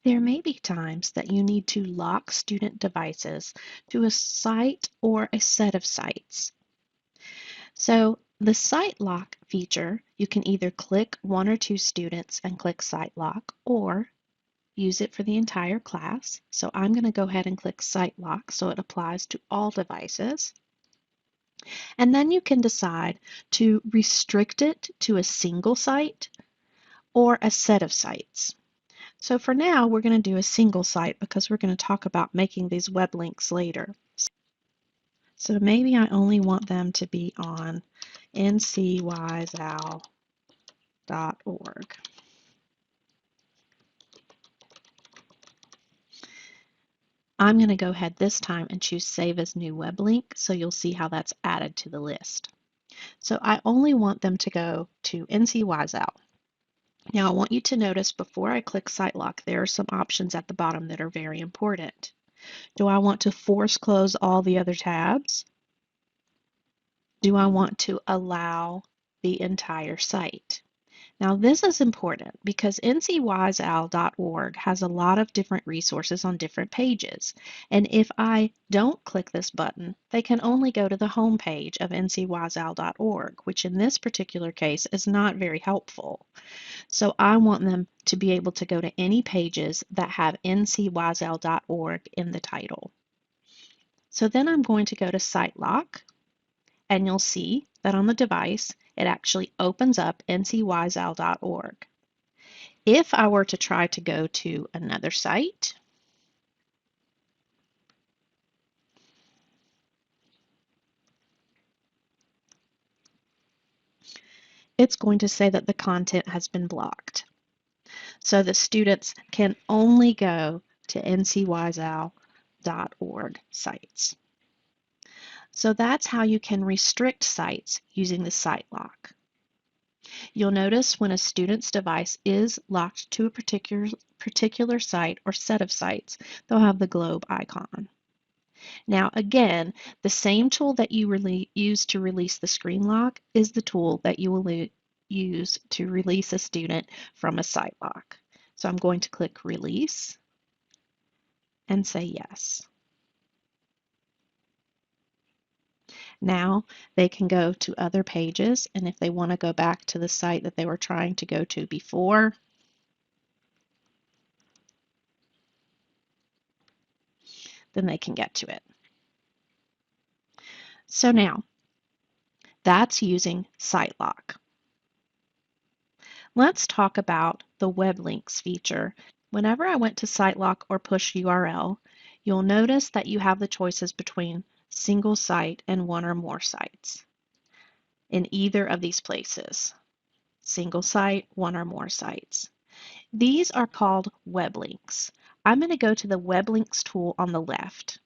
There may be times that you need to lock student devices to a site or a set of sites. So the site lock feature, you can either click one or two students and click site lock, or use it for the entire class. So I'm going to go ahead and click site lock so it applies to all devices. And then you can decide to restrict it to a single site or a set of sites. So for now, we're going to do a single site because we're going to talk about making these web links later. So maybe I only want them to be on ncyzal.org. I'm going to go ahead this time and choose Save as New Web Link, so you'll see how that's added to the list. So I only want them to go to ncyzal. Now I want you to notice before I click Site Lock, there are some options at the bottom that are very important. Do I want to force close all the other tabs? Do I want to allow the entire site? Now this is important because ncyzal.org has a lot of different resources on different pages. And if I don't click this button, they can only go to the home page of ncyzal.org, which in this particular case is not very helpful. So I want them to be able to go to any pages that have ncyzal.org in the title. So then I'm going to go to Site Lock, and you'll see that on the device, it actually opens up ncyzal.org. If I were to try to go to another site, it's going to say that the content has been blocked. So the students can only go to ncyzal.org sites. So that's how you can restrict sites using the site lock. You'll notice when a student's device is locked to a particular site or set of sites, they'll have the globe icon. Now again, the same tool that you use to release the screen lock is the tool that you will use to release a student from a site lock. So I'm going to click Release and say yes. Now they can go to other pages, and if they want to go back to the site that they were trying to go to before, then they can get to it. So now, that's using site lock. Let's talk about the web links feature. Whenever I went to site lock or push URL, you'll notice that you have the choices between single site and one or more sites in either of these places. Single site, one or more sites. These are called web links. I'm going to go to the web links tool on the left.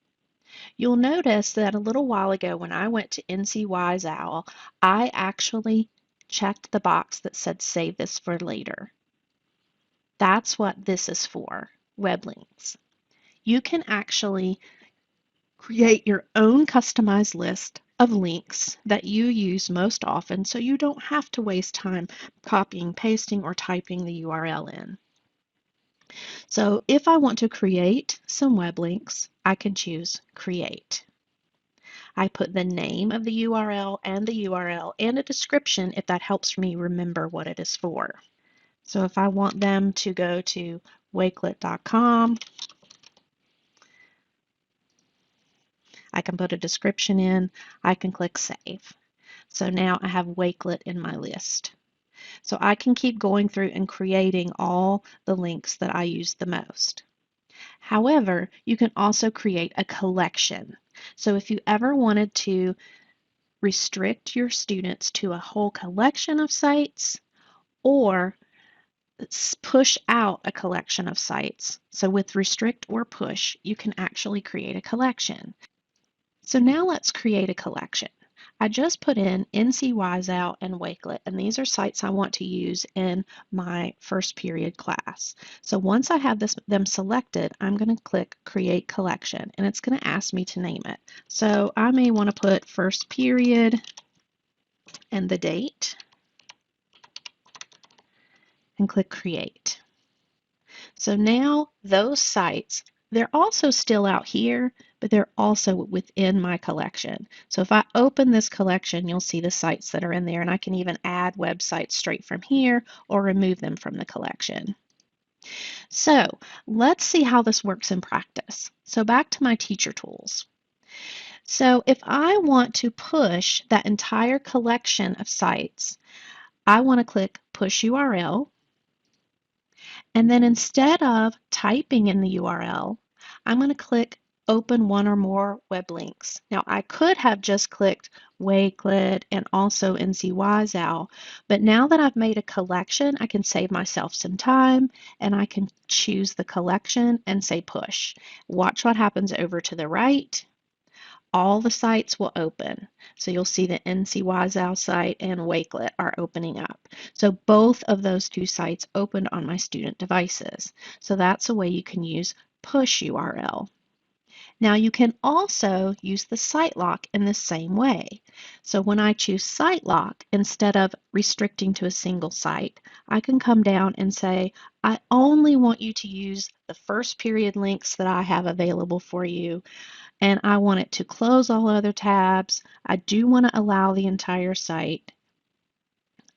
You'll notice that a little while ago when I went to ncyzal, I actually checked the box that said save this for later. That's what this is for, web links. You can actually create your own customized list of links that you use most often so you don't have to waste time copying, pasting, or typing the URL in. So if I want to create some web links, I can choose Create. I put the name of the URL and a description if that helps me remember what it is for. So if I want them to go to wakelet.com, I can put a description in, I can click Save. So now I have Wakelet in my list. So I can keep going through and creating all the links that I use the most. However, you can also create a collection. So if you ever wanted to restrict your students to a whole collection of sites or push out a collection of sites, so with restrict or push, you can actually create a collection. So now let's create a collection. I just put in ncyzal and Wakelet, and these are sites I want to use in my first period class. So once I have them selected, I'm going to click Create Collection, and it's going to ask me to name it. So I may want to put first period and the date, and click Create. So now those sites, they're also still out here, but they're also within my collection. So if I open this collection, you'll see the sites that are in there, and I can even add websites straight from here or remove them from the collection. So let's see how this works in practice. So back to my teacher tools. So if I want to push that entire collection of sites, I want to click Push URL. And then instead of typing in the URL, I'm going to click Open one or more web links. Now, I could have just clicked Wakelet and also NCYZOW, but now that I've made a collection, I can save myself some time and I can choose the collection and say Push. Watch what happens over to the right. All the sites will open. So you'll see the NCYZOW site and Wakelet are opening up. So both of those two sites opened on my student devices. So that's a way you can use push URL. Now you can also use the site lock in the same way. So when I choose site lock, instead of restricting to a single site, I can come down and say, I only want you to use the first period links that I have available for you, and I want it to close all other tabs. I do want to allow the entire site,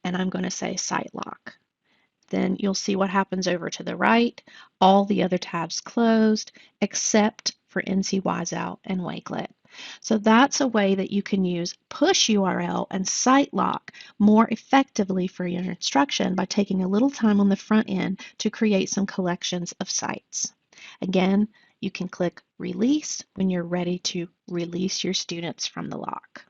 and I'm going to say site lock. Then you'll see what happens over to the right. All the other tabs closed except for NCYZOW and Wakelet. So that's a way that you can use push URL and site lock more effectively for your instruction by taking a little time on the front end to create some collections of sites. Again, you can click release when you're ready to release your students from the lock.